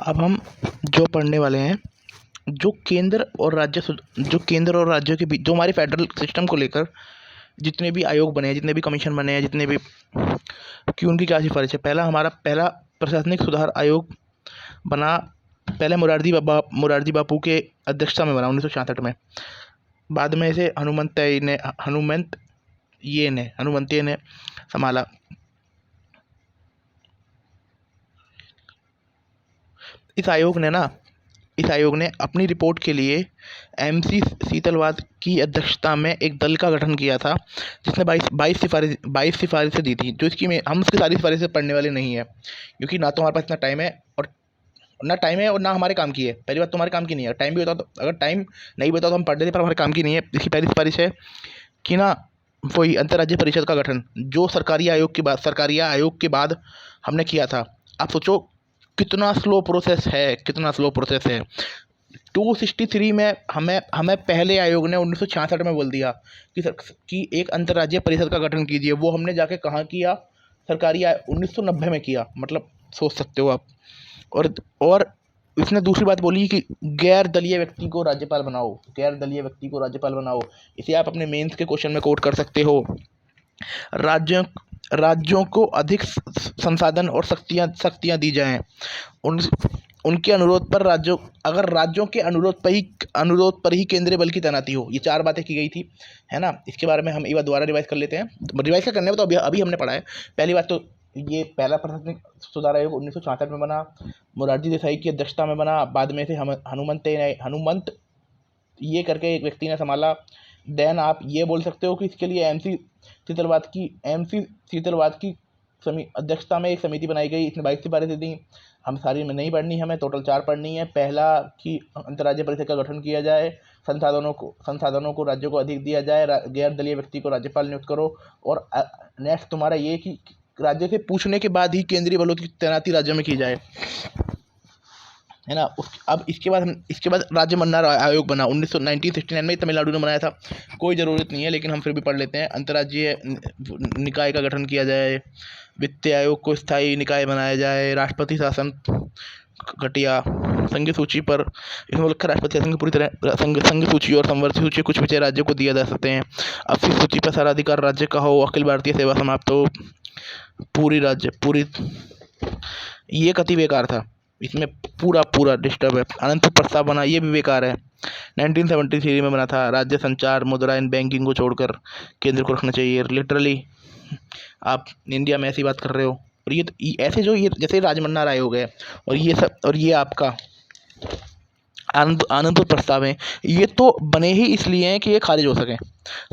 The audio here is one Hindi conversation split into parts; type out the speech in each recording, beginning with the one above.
अब हम जो पढ़ने वाले हैं, जो केंद्र और राज्यों के बीच जो हमारे फेडरल सिस्टम को लेकर जितने भी आयोग बने हैं, जितने भी कमीशन बने हैं, जितने भी कि उनकी क्या सिफारिश है। पहला प्रशासनिक सुधार आयोग बना, पहले मुरारजी बापू के अध्यक्षता में बना 1966 में। बाद में इसे हनुमंतिये ने संभाला। इस आयोग ने अपनी रिपोर्ट के लिए MC सीतलवाद की अध्यक्षता में एक दल का गठन किया था, जिसने 22 सिफारिशें दी थी। जो इसकी में हम उसकी सारी सिफारिशें पढ़ने वाले नहीं है, क्योंकि ना तो हमारे पास इतना टाइम है और ना हमारे काम की है। पहली बात तो हमारे काम की नहीं है। टाइम भी होता तो, अगर टाइम नहीं भी होता तो हम पढ़ लेते, पर हमारे काम की नहीं है। इसकी पहली सिफारिश है कि ना वही अंतर्राज्यीय परिषद का गठन, जो सरकारी आयोग के बाद हमने किया था। आप सोचो कितना स्लो प्रोसेस है। 263 में हमें पहले आयोग ने 1966 में बोल दिया कि एक अंतर्राज्यीय परिषद का गठन कीजिए। वो हमने जाके कहाँ किया? 1990 में किया। मतलब सोच सकते हो आप। और इसने दूसरी बात बोली कि गैर दलीय व्यक्ति को राज्यपाल बनाओ। इसे आप अपने मेंस के क्वेश्चन में कोट कर सकते हो। राज्यों को अधिक संसाधन और शक्तियां दी जाएं। उनके अनुरोध पर राज्यों के अनुरोध पर ही केंद्रीय बल की तैनाती हो। ये 4 बातें की गई थी, है ना। इसके बारे में हम एक बार दोबारा रिवाइज कर लेते हैं। रिवाइज क्या करने में, तो अभी हमने पढ़ा है। पहली बात तो ये पहला प्रशासनिक सुधार आयोग 1966 में बना, मोरारजी देसाई की अध्यक्षता में बना। बाद में से हनुमंत ये करके एक व्यक्ति ने संभाला। देन आप ये बोल सकते हो कि इसके लिए MC सीतलवाद की अध्यक्षता में एक समिति बनाई गई। इसने 22 सिफारिशें दी। हम सारी में नहीं पढ़नी, हमें टोटल 4 पढ़नी है। पहला कि अंतर्राज्यीय परिषद का गठन किया जाए, संसाधनों को राज्यों को अधिक दिया जाए, गैर दलीय व्यक्ति को राज्यपाल नियुक्त करो। और नेक्स्ट तुम्हारा ये कि राज्य से पूछने के बाद ही केंद्रीय बलों की तैनाती राज्यों में की जाए, है ना। अब इसके बाद राज्य मन्नार आयोग बना 1969 में। तमिलनाडु ने बनाया था। कोई ज़रूरत नहीं है, लेकिन हम फिर भी पढ़ लेते हैं। अंतर्राज्यीय निकाय का गठन किया जाए, वित्त आयोग को स्थायी निकाय बनाया जाए, राष्ट्रपति शासन घटिया, संघ सूची पर इसमें लिखा राष्ट्रपति शासन की पूरी तरह संघ सूची और संवर्ती सूची कुछ विषय राज्यों को दिया जा सकते हैं। 80 सूची पर सारा अधिकार राज्य का हो, अखिल भारतीय सेवा समाप्त हो, पूरी ये कति बेकार था। इसमें पूरा डिस्टर्ब है। अनंत प्रस्ताव बना, ये भी बेकार है। 1973 में बना था। राज्य संचार, मुद्रा एंड बैंकिंग को छोड़कर केंद्र को रखना चाहिए। लिटरली आप इंडिया में ऐसी बात कर रहे हो। और ये ऐसे जो ये जैसे राजमन्नार आयोग है और ये आपका आनंद प्रस्ताव है, ये तो बने ही इसलिए हैं कि ये खारिज हो सके।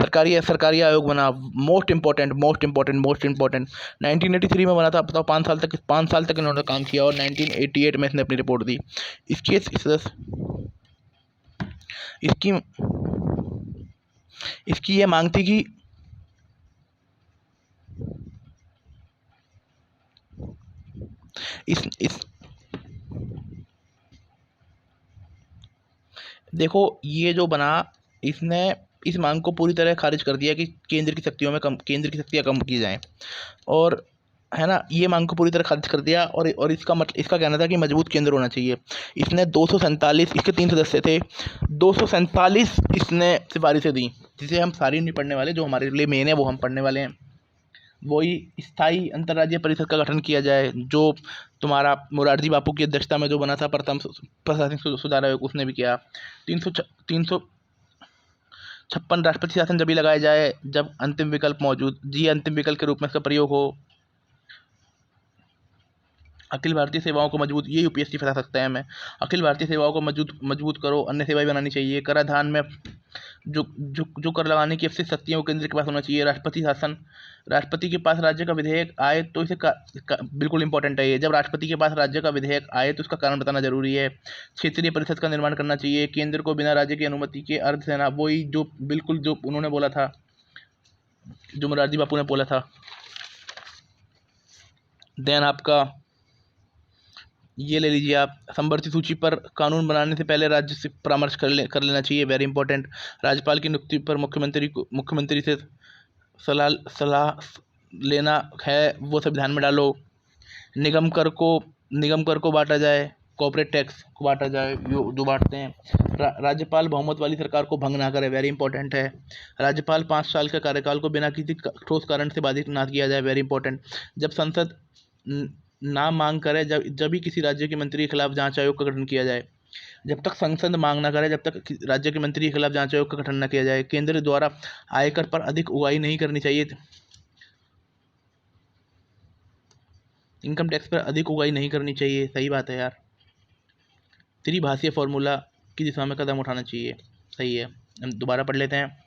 सरकारी आयोग बना, मोस्ट इम्पोर्टेंट 1983 में बना था। बताओ 5 साल तक इन्होंने काम किया और 1988 में इसने अपनी रिपोर्ट दी। इसकी ये मांग थी कि देखो ये जो बना, इसने इस मांग को पूरी तरह खारिज कर दिया कि केंद्र की शक्तियाँ कम की जाएं। और है ना, ये मांग को पूरी तरह खारिज कर दिया। और इसका कहना था कि मजबूत केंद्र होना चाहिए। इसने 247, इसके 3 सदस्य थे, 247 इसने सिफारिशें दी, जिसे हम सारी नहीं पढ़ने वाले। जो हमारे लिए मेन है वो हम पढ़ने वाले हैं। वही स्थायी अंतर्राज्यीय परिषद का गठन किया जाए, जो तुम्हारा मोरारजी बापू की अध्यक्षता में जो बना था प्रथम प्रशासनिक सुधार आयोग, उसने भी किया। 356 राष्ट्रपति शासन जब भी लगाया जाए जब अंतिम विकल्प के रूप में इसका प्रयोग हो। अखिल भारतीय सेवाओं को मजबूत, ये UPSC फंसा सकता है हमें। अखिल भारतीय सेवाओं को मजबूत करो, अन्य सेवाएं बनानी चाहिए। कराधान में जो कर लगाने की अवशिष्ट शक्तियाँ वो केंद्र के पास होना चाहिए। राष्ट्रपति शासन, राष्ट्रपति के पास राज्य का विधेयक आए तो इसे बिल्कुल इंपॉर्टेंट है ये। जब राष्ट्रपति के पास राज्य का विधेयक आए तो उसका कारण बताना जरूरी है। क्षेत्रीय परिषद का निर्माण करना चाहिए। केंद्र को बिना राज्य की अनुमति के अर्धसेना, वही जो उन्होंने बोला था, जो मोरारजी बापू ने बोला था। देन आपका ये ले लीजिए आप, संवर्ती सूची पर कानून बनाने से पहले राज्य से परामर्श कर लेना चाहिए, वेरी इंपॉर्टेंट। राज्यपाल की नियुक्ति पर मुख्यमंत्री से सलाह लेना है, वो संविधान में डालो। निगम कर को निगम कर को बांटा जाए, कॉर्पोरेट टैक्स को बांटा जाए, जो बांटते हैं। राज्यपाल बहुमत वाली सरकार को भंग ना करे, वेरी इंपॉर्टेंट है। राज्यपाल 5 साल के कार्यकाल को बिना किसी ठोस कारण से बाधित ना किया जाए, वेरी इंपॉर्टेंट। जब संसद ना मांग करे, जब भी किसी राज्य के मंत्री के खिलाफ जांच आयोग का गठन किया जाए। जब तक संसद मांग ना करे, जब तक राज्य के मंत्री के खिलाफ जांच आयोग का गठन न किया जाए। केंद्र द्वारा आयकर पर अधिक उगाही नहीं करनी चाहिए, इनकम टैक्स पर अधिक उगाही नहीं करनी चाहिए, सही बात है यार। त्रिभाषीय फॉर्मूला की दिशा में कदम उठाना चाहिए, सही है। हम दोबारा पढ़ लेते हैं।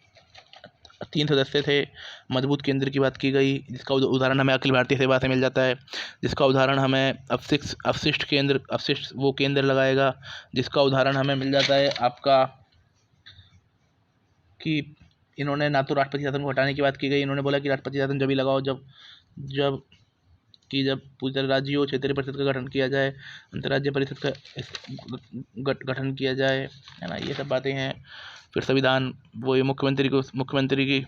3 सदस्य थे, मजबूत केंद्र की बात की गई, जिसका उदाहरण हमें अखिल भारतीय सेवा से मिल जाता है। जिसका उदाहरण हमें अपशिष्ट वो केंद्र लगाएगा, जिसका उदाहरण हमें मिल जाता है आपका कि इन्होंने ना तो राष्ट्रपति शासन को हटाने की बात की गई, इन्होंने बोला कि राष्ट्रपति शासन जब ही लगाओ जब पूरी तरह राज्य हो, क्षेत्रीय परिषद का गठन किया जाए, अंतर्राज्यीय परिषद का गठन किया जाए, है ना, ये सब बातें हैं। फिर संविधान, वो ये मुख्यमंत्री की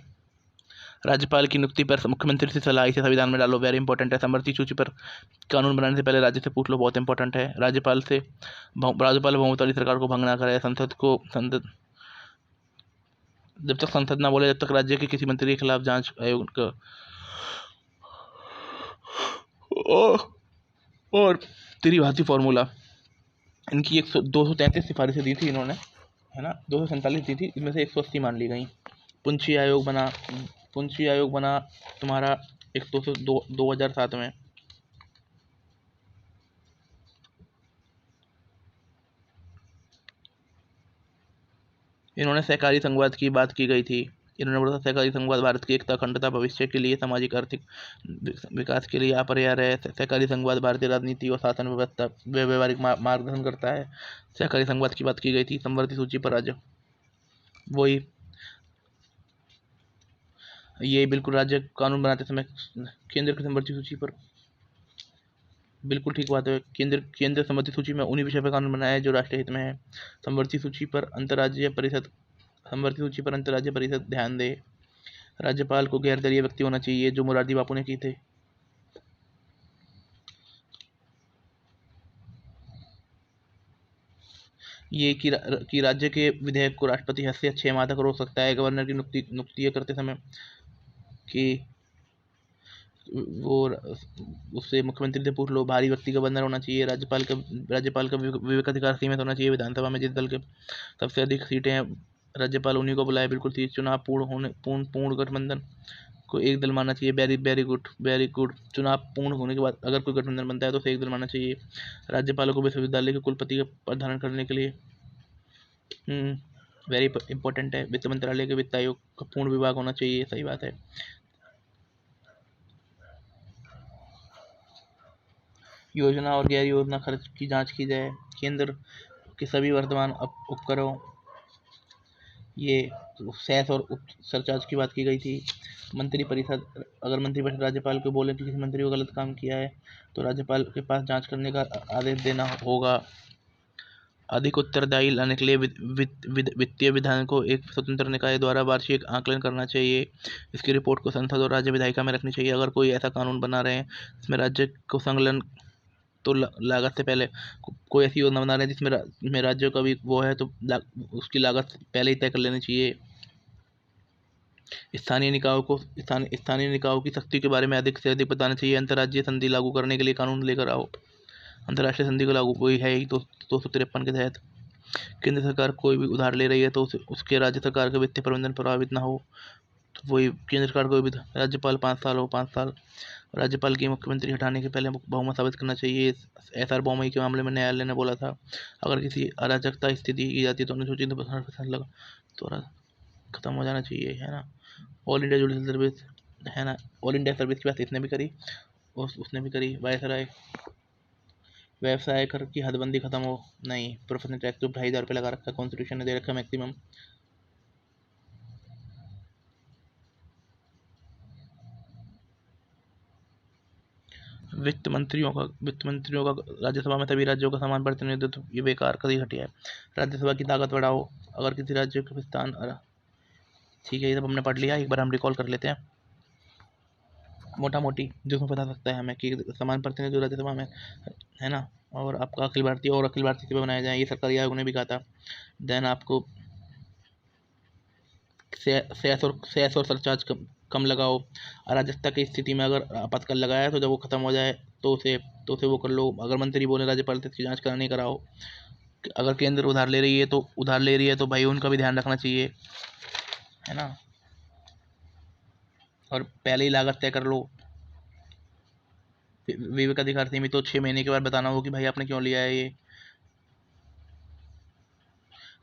राज्यपाल की नियुक्ति पर मुख्यमंत्री से सलाह इसे संविधान में डालो, वेरी इंपॉर्टेंट है। समवर्ती सूची पर कानून बनाने से पहले राज्य से पूछ लो, बहुत इंपॉर्टेंट है। राज्यपाल बहुमत वाली सरकार को भंग ना करे, जब तक संसद ना बोले, जब तक राज्य के किसी मंत्री के खिलाफ जांच आयोग का और त्रिभाषी फॉर्मूला, इनकी 233 सिफारिशें दी थी इन्होंने, है ना, 247 दी थी, इनमें से 180 मान ली गई। पुंछी आयोग बना तुम्हारा 2007 में। इन्होंने सहकारी संघवाद की बात की गई थी। इन्होंने बोला था सहकारी संघवाद भारत की एकता, अखंडता, भविष्य के लिए, सामाजिक आर्थिक विकास के लिए अपरिहार्य है। सहकारी संघवाद भारतीय राजनीति और शासन व्यवस्था व्यवहारिक मार्गदर्शन करता है। सहकारी संघवाद की बात की गई थी। समवर्ती सूची पर राज्य, वही ये बिल्कुल राज्य कानून बनाते समय केंद्र की समवर्ती सूची पर, बिल्कुल ठीक बात है। केंद्र समवर्ती सूची में उन्हीं विषय पर कानून बनाया है जो राष्ट्रीय हित में है। समवर्ती सूची पर अंतर्राज्यीय परिषद ध्यान दे। राज्यपाल को गैर दलीय व्यक्ति होना चाहिए, जो मोरारजी बापू ने की थे। ये कि राज्य के विधेयक को राष्ट्रपति हद से 6 माह तक रोक सकता है। गवर्नर की नियुक्ति करते समय कि वो उससे मुख्यमंत्री से पूछ लो। भारी व्यक्ति का बंधन होना चाहिए। राज्यपाल का विवेक अधिकार सीमित होना चाहिए। विधानसभा में जिस दल के सबसे अधिक सीटें हैं, राज्यपाल उन्हीं को बुलाए। बिल्कुल ठीक। चुनाव पूर्ण गठबंधन को एक दल मानना चाहिए। Very good. चुनाव पूर्ण होने के बाद अगर कोई गठबंधन बनता है तो उसे एक दल मानना चाहिए। राज्यपालों को विश्वविद्यालय के कुलपति का पद धारण करने के लिए वेरी इंपॉर्टेंट है। वित्त मंत्रालय के वित्त आयोग का पूर्ण विभाग होना चाहिए, सही बात है। योजना और गैर योजना खर्च की जांच की जाए। केंद्र के सभी वर्तमान उपकरों, ये सेस और सरचार्ज की बात की गई थी। अगर मंत्री परिषद राज्यपाल को बोले कि किसी मंत्री को गलत काम किया है तो राज्यपाल के पास जांच करने का आदेश देना होगा। अधिक उत्तरदायी लाने के लिए वित्तीय विधान को एक स्वतंत्र निकाय द्वारा वार्षिक आकलन करना चाहिए। इसकी रिपोर्ट को संसद और राज्य विधायिका में रखनी चाहिए। अगर कोई ऐसा कानून बना रहे हैं जिसमें राज्य को संलग्न, तो लागत से पहले कोई ऐसी योजना बना रहे हैं जिसमें राज्य का भी वो है, तो उसकी लागत पहले ही तय कर लेनी चाहिए। स्थानीय निकायों की शक्ति के बारे में अधिक से अधिक बताना चाहिए। अंतर्राज्यीय संधि लागू करने के लिए कानून लेकर आओ। अंतर्राष्ट्रीय संधि को लागू कोई है ही तो 253 के तहत। केंद्र सरकार कोई भी उधार ले रही है तो उसके राज्य सरकार का वित्तीय प्रबंधन प्रभावित ना हो, तो वही केंद्र सरकार को भी। राज्यपाल 5 साल। राज्यपाल की मुख्यमंत्री हटाने के पहले बहुमत साबित करना चाहिए। SR बोमई के मामले में न्यायालय ने बोला था अगर किसी अराजकता स्थिति की जाती है तो अनुसूचित तो खत्म हो जाना चाहिए, है ना। ऑल इंडिया जुडिशल सर्विस, है ना, ऑल इंडिया सर्विस की बात इसने भी करी और उसने भी करी। व्यवसाय कर की हदबंदी खत्म हो, नहीं। प्रोफेशनल टैक्स जो 2,500 रुपये लगा रखा है, कॉन्स्टिट्यूशन ने दे रखा है मैक्सिमम। वित्त मंत्रियों का राज्यसभा में सभी राज्यों का समान प्रतिनिधित्व, ये बेकार, कभी घटिया है। राज्यसभा की ताकत बढ़ाओ। अगर किसी राज्य का विस्तार, ठीक है, ये सब हमने पढ़ लिया, एक बार हम रिकॉल कर लेते हैं। मोटा मोटी जिसमें पता लगता है हमें कि समान प्रतिनिधित्व जो राज्यसभा में है ना, और आपका अखिल भारतीय सभा बनाया जाए, ये सरकारी आयोग ने भी कहा था। देन आपको सेस और सरचार्ज कम लगाओ। अराजकता की स्थिति में अगर आपातकाल लगाया है तो जब वो खत्म हो जाए तो उसे वो कर लो। अगर मंत्री बोले राज्यपाल से इसकी जांच कराने कराओ। अगर केंद्र उधार ले रही है तो भाई उनका भी ध्यान रखना चाहिए, है ना। और पहले ही लागत तय कर लो। विवेक अधिकार सीमित तो 6 महीने के बाद बताना हो कि भाई आपने क्यों लिया है ये।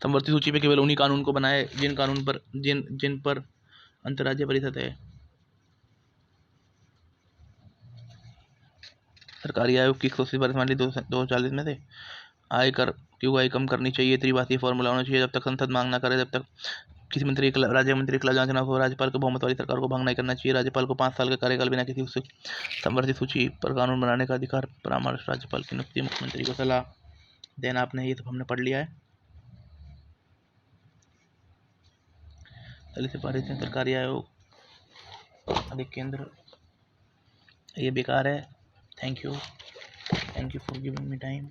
समवर्ती सूची पे केवल उन्हीं कानून को बनाए जिन पर अंतर्राज्यीय परिषद है। सरकारी आयोग की 180 परसेंट 240 में से आयकर QI कम करनी चाहिए। त्रिभाषीय फॉर्मूला होना चाहिए। जब तक संसद मांग ना करे, जब तक किसी राज्य मंत्री के खिलाफ जांच न हो। राज्यपाल को बहुमत वाली सरकार को भंग नहीं करना चाहिए। राज्यपाल को 5 साल का कार्यकाल बिना किसी संवर्धित सूची पर कानून बनाने का अधिकार। परामर्श राज्यपाल की नियुक्ति, मुख्यमंत्री को सलाह। देन आपने ये सब हमने पढ़ लिया है। दलित सिफारिश है, सरकारी आयोग, अधिक केंद्र, ये बेकार है। Thank you for giving me time.